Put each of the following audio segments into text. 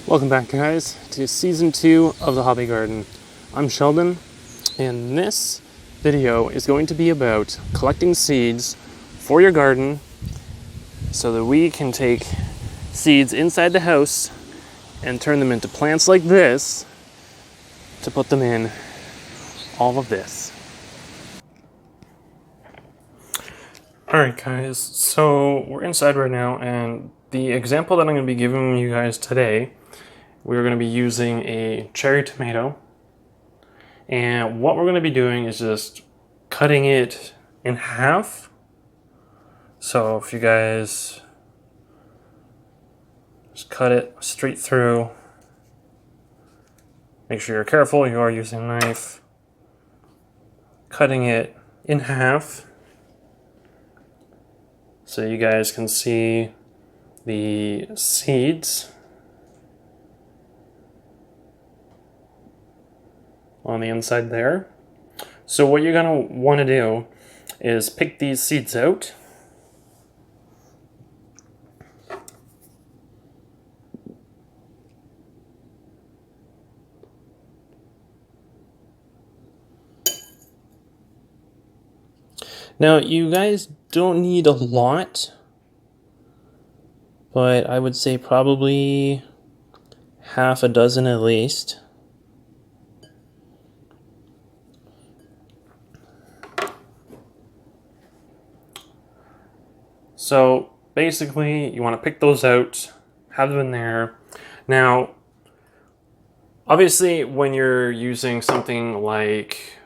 Welcome back, guys, to season 2 of the Hobby Garden. I'm Sheldon, and this video is going to be about collecting seeds for your garden so that we can take seeds inside the house and turn them into plants like this to put them in all of this. Alright guys, so we're inside right now, and the example that I'm going to be giving you guys today, we're going to be using a cherry tomato, and what we're going to be doing is just cutting it in half. So if you guys just cut it straight through, make sure you're careful, you are using a knife, cutting it in half so you guys can see the seeds on the inside there. So what you're going to want to do is pick these seeds out. Now you guys don't need a lot, but I would say probably half a dozen at least. So basically you want to pick those out, have them in there. Now obviously when you're using something like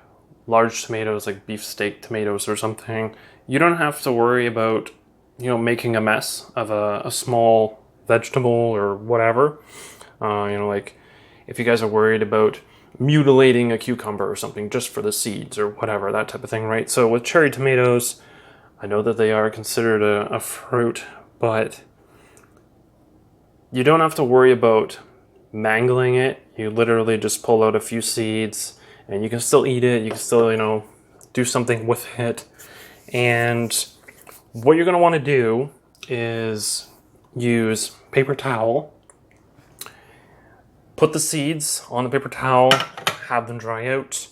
large tomatoes, like beefsteak tomatoes or something, you don't have to worry about, making a mess of a small vegetable or whatever. Like if you guys are worried about mutilating a cucumber or something just for the seeds or whatever, that type of thing, right? So with cherry tomatoes, I know that they are considered a fruit, but you don't have to worry about mangling it. You literally just pull out a few seeds and you can still eat it. You can still, do something with it. And what you're going to want to do is use paper towel, put the seeds on the paper towel, have them dry out.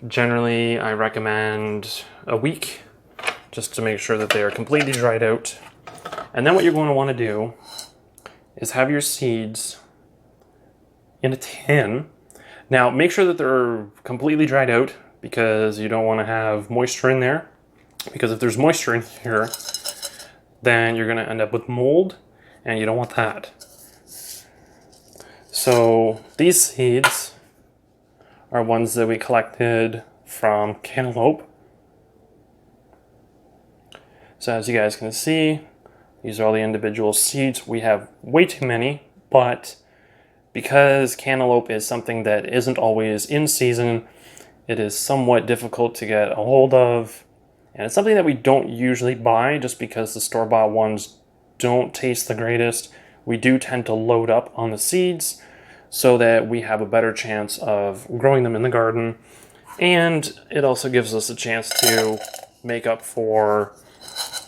Generally, I recommend a week, just to make sure that they are completely dried out. And then what you're going to want to do is have your seeds in a tin. Now make sure that they're completely dried out, because you don't want to have moisture in there, because if there's moisture in here, then you're going to end up with mold, and you don't want that. So these seeds are ones that we collected from Cantaloupe. So as you guys can see, these are all the individual seeds. We have way too many, but because cantaloupe is something that isn't always in season, it is somewhat difficult to get a hold of. And it's something that we don't usually buy just because the store-bought ones don't taste the greatest. We do tend to load up on the seeds so that we have a better chance of growing them in the garden. And it also gives us a chance to make up for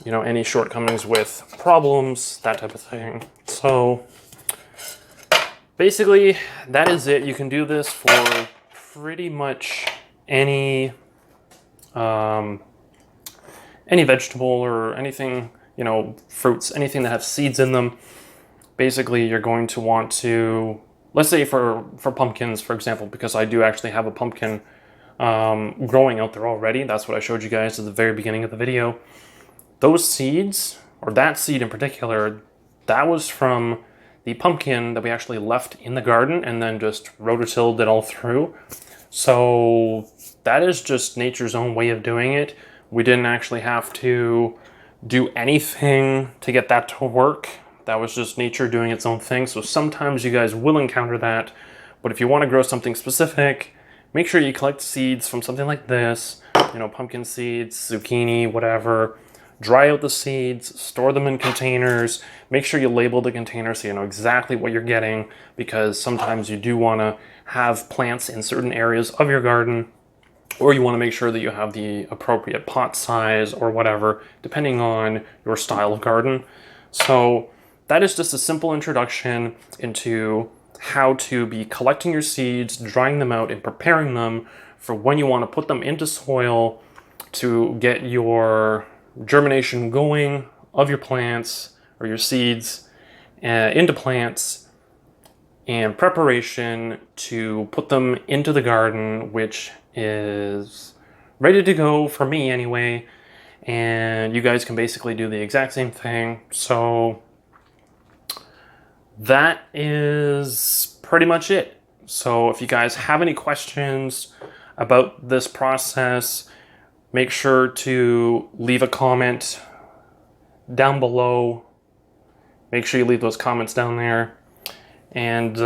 any shortcomings with problems, that type of thing. So basically, that is it. You can do this for pretty much any vegetable or anything, fruits, anything that have seeds in them. Basically, you're going to want to, let's say for pumpkins, for example, because I do actually have a pumpkin growing out there already. That's what I showed you guys at the very beginning of the video. Those seeds, or that seed in particular, that was from the pumpkin that we actually left in the garden and then just rototilled it all through. So that is just nature's own way of doing it. We didn't actually have to do anything to get that to work. That was just nature doing its own thing. So sometimes you guys will encounter that. But if you want to grow something specific, make sure you collect seeds from something like this, pumpkin seeds, zucchini, whatever. Dry out the seeds, store them in containers, make sure you label the container so you know exactly what you're getting, because sometimes you do want to have plants in certain areas of your garden, or you want to make sure that you have the appropriate pot size or whatever, depending on your style of garden. So that is just a simple introduction into how to be collecting your seeds, drying them out, and preparing them for when you want to put them into soil to get your germination going of your plants or your seeds into plants, and preparation to put them into the garden, which is ready to go for me anyway. And you guys can basically do the exact same thing. So that is pretty much it. So if you guys have any questions about this process, make sure to leave a comment down below. Make sure you leave those comments down there. And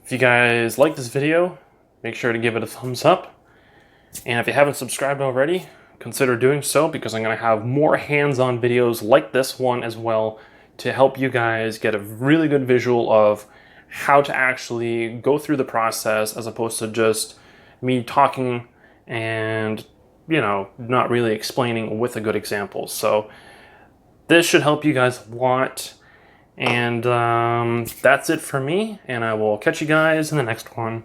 if you guys like this video, make sure to give it a thumbs up. And if you haven't subscribed already, consider doing so, because I'm going to have more hands-on videos like this one as well to help you guys get a really good visual of how to actually go through the process, as opposed to just me talking and, you know, not really explaining with a good example. So this should help you guys a lot. And that's it for me, and I will catch you guys in the next one.